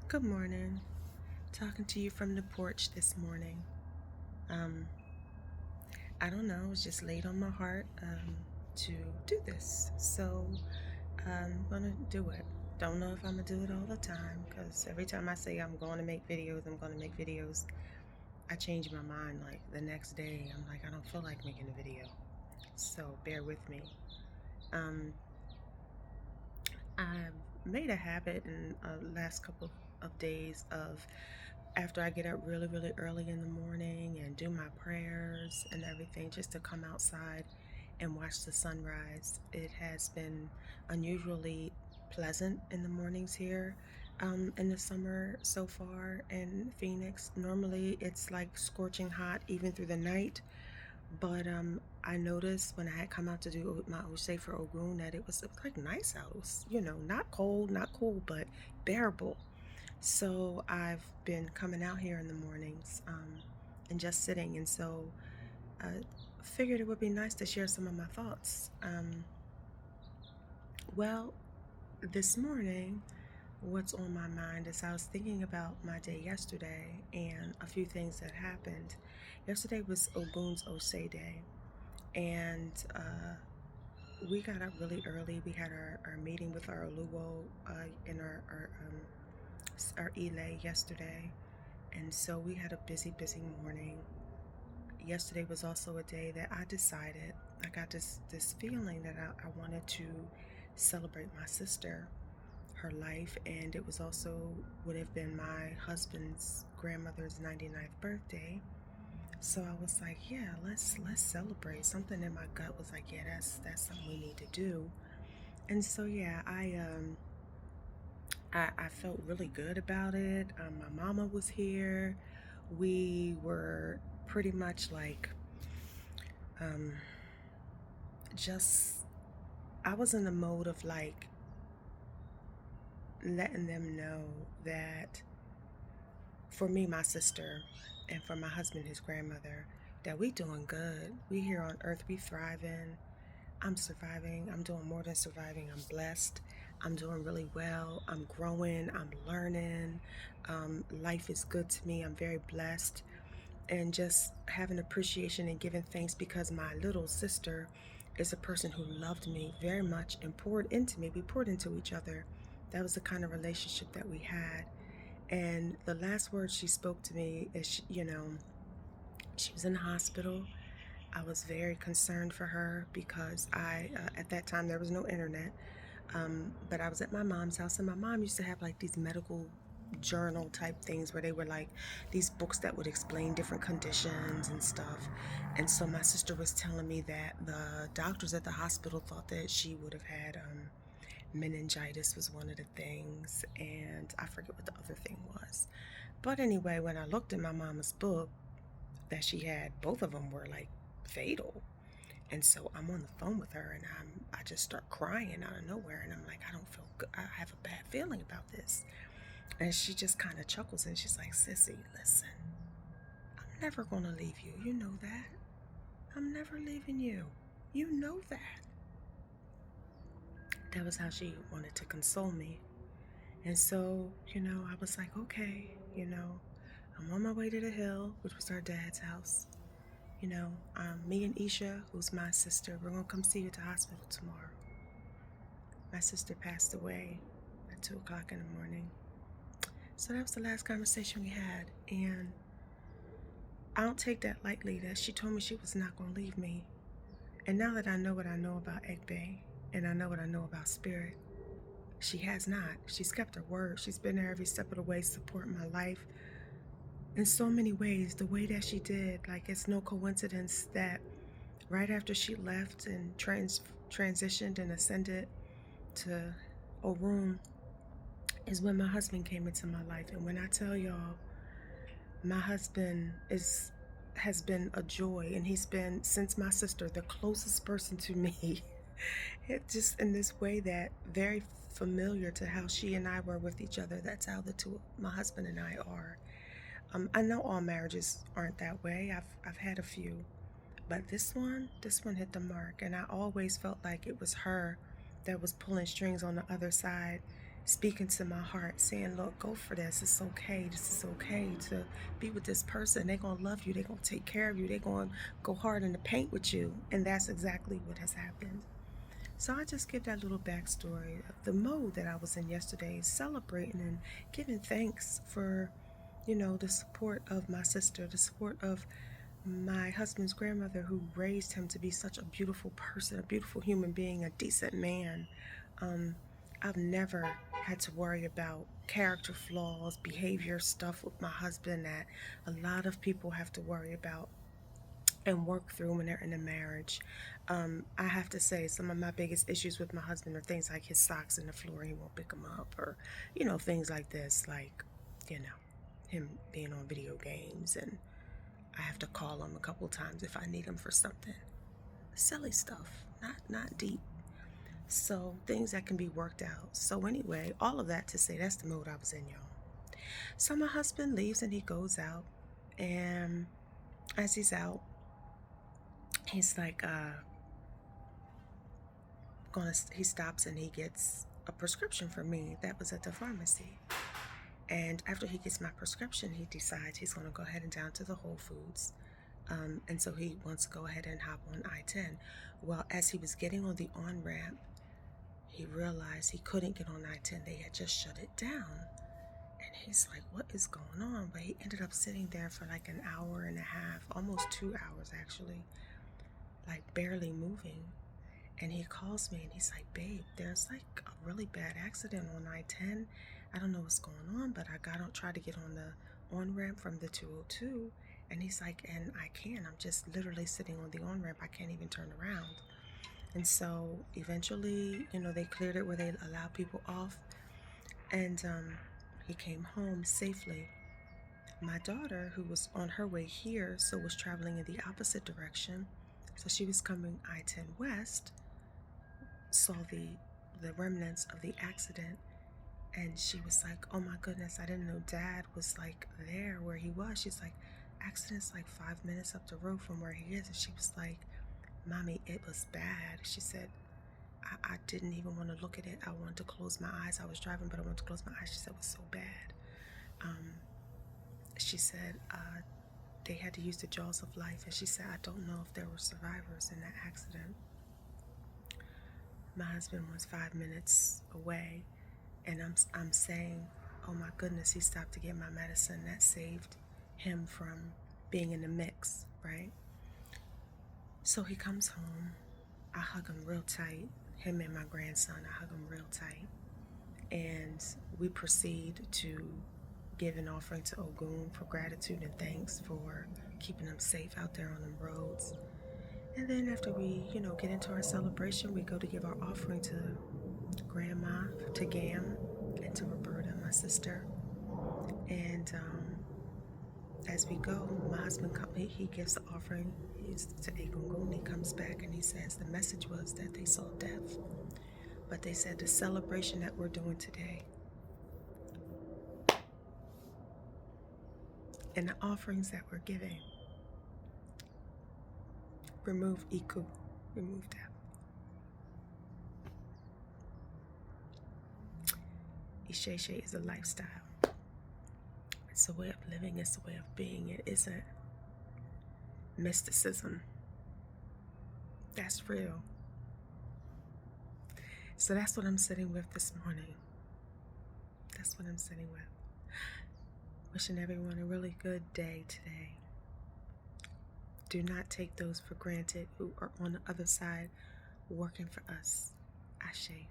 Good morning. Talking to you from the porch this morning. Um, I don't know, it was just laid on my heart to do this. So I'm gonna do it. Don't know if I'm gonna do it all the time because every time I say I'm going to make videos, I change my mind like the next day. I'm like, I don't feel like making a video. So bear with me. Um, I've made a habit in the last couple of days of after I get up really, really early in the morning and do my prayers and everything, just to come outside and watch the sunrise. It has been unusually pleasant in the mornings here in the summer so far in Phoenix. Normally it's like scorching hot even through the night, but I noticed when I had come out to do my Oshay for Ogun that it was like nice out. It was, not cold, not cool, but bearable. So I've been coming out here in the mornings and just sitting. And so I figured it would be nice to share some of my thoughts. Well, this morning, what's on my mind is I was thinking about my day yesterday and a few things that happened. Yesterday was Ogun's Osei Day, and we got up really early. We had our meeting with our Oluwo in our Ile yesterday. And so we had a busy, busy morning. Yesterday was also a day that I decided, I got this feeling that I wanted to celebrate my sister, her life, and it was also would have been my husband's grandmother's 99th birthday. So I was like, yeah, let's celebrate. Something in my gut was like, yeah, that's something we need to do. And so yeah, I felt really good about it. My mama was here. We were pretty much like um, just, I was in the mode of like letting them know that for me, my sister, and for my husband, his grandmother, that we doing good. We here on earth, we thriving. I'm surviving. I'm doing more than surviving. I'm blessed. I'm doing really well. I'm growing. I'm learning. Life is good to me. I'm very blessed. And just having appreciation and giving thanks because my little sister is a person who loved me very much and poured into me. We poured into each other. That was the kind of relationship that we had. And the last words she spoke to me is, she was in the hospital. I was very concerned for her because at that time, there was no internet. But I was at my mom's house, and my mom used to have like these medical journal type things where they were like these books that would explain different conditions and stuff. And so my sister was telling me that the doctors at the hospital thought that she would have had meningitis was one of the things, and I forget what the other thing was. But anyway, when I looked at my mama's book, that she had, both of them were like fatal. And so I'm on the phone with her, and I just start crying out of nowhere, and I'm like, I don't feel good. I have a bad feeling about this. And she just kind of chuckles and she's like, Sissy, listen, I'm never gonna leave you. You know that. I'm never leaving you. You know that. That was how she wanted to console me. And so, I was like, okay, I'm on my way to the hill, which was our dad's house. Me and Isha, who's my sister, we're gonna come see you at the hospital tomorrow. My sister passed away at 2 o'clock in the morning. So that was the last conversation we had. And I don't take that lightly that she told me she was not going to leave me. And now that I know what I know about Egbe, and I know what I know about Spirit, she has not. She's kept her word. She's been there every step of the way, supporting my life in so many ways. The way that she did, like, it's no coincidence that right after she left and transitioned and ascended to Orun is when my husband came into my life. And when I tell y'all, my husband has been a joy, and he's been, since my sister, the closest person to me. It just in this way that very familiar to how she and I were with each other. That's how the two, my husband and I, are. I know all marriages aren't that way. I've had a few, but this one hit the mark, and I always felt like it was her that was pulling strings on the other side. speaking to my heart, saying, look, go for this. It's okay. This is okay to be with this person. They're going to love you. They're going to take care of you. They're going to go hard in the paint with you. And that's exactly what has happened. So I just give that little backstory of the mode that I was in yesterday, celebrating and giving thanks for, the support of my sister, the support of my husband's grandmother, who raised him to be such a beautiful person, a beautiful human being, a decent man. I've never had to worry about character flaws, behavior stuff with my husband that a lot of people have to worry about and work through when they're in a marriage. I have to say, some of my biggest issues with my husband are things like his socks in the floor, he won't pick them up, or, things like this, like, him being on video games, and I have to call him a couple times if I need him for something. Silly stuff, not deep. So things that can be worked out. So anyway, all of that to say, that's the mode I was in, y'all. So my husband leaves and he goes out, and as he's out, he's like, he stops and he gets a prescription for me that was at the pharmacy. And after he gets my prescription, he decides he's going to go ahead and down to the Whole Foods. And so he wants to go ahead and hop on I-10. Well, as he was getting on the on-ramp, he realized he couldn't get on I-10. They had just shut it down. And he's like, what is going on? But he ended up sitting there for like an hour and a half, almost 2 hours actually, like barely moving. And he calls me and he's like, babe, there's like a really bad accident on I-10. I don't know what's going on, but I tried to get on the on-ramp from the 202. And he's like, and I can't. I'm just literally sitting on the on-ramp. I can't even turn around. And so eventually, they cleared it where they allow people off. And he came home safely. My daughter, who was on her way here, so was traveling in the opposite direction. So she was coming I-10 west, saw the remnants of the accident, and she was like, oh my goodness, I didn't know Dad was like there where he was. She's like, accident's like 5 minutes up the road from where he is. And she was like, Mommy, it was bad. She said, I didn't even want to look at it. I wanted to close my eyes. I was driving, but I wanted to close my eyes. She said it was so bad. She said they had to use the jaws of life. And she said, I don't know if there were survivors in that accident. My husband was 5 minutes away. And I'm saying, oh my goodness, he stopped to get my medicine. That saved him from being in the mix, right? So he comes home. I hug him real tight. Him and my grandson, I hug him real tight. And we proceed to give an offering to Ogun for gratitude and thanks for keeping them safe out there on the roads. And then after we, get into our celebration, we go to give our offering to Grandma, to Gam, and to Roberta, my sister. And as we go, my husband he gives the offering to Egungun. He comes back and he says the message was that they saw death, but they said the celebration that we're doing today and the offerings that we're giving remove Iku, remove death. Isheshe is a lifestyle. It's a way of living. It's a way of being. It isn't mysticism. That's real. So that's what I'm sitting with this morning. That's what I'm sitting with. Wishing everyone a really good day today. Do not take those for granted who are on the other side working for us. Ashe.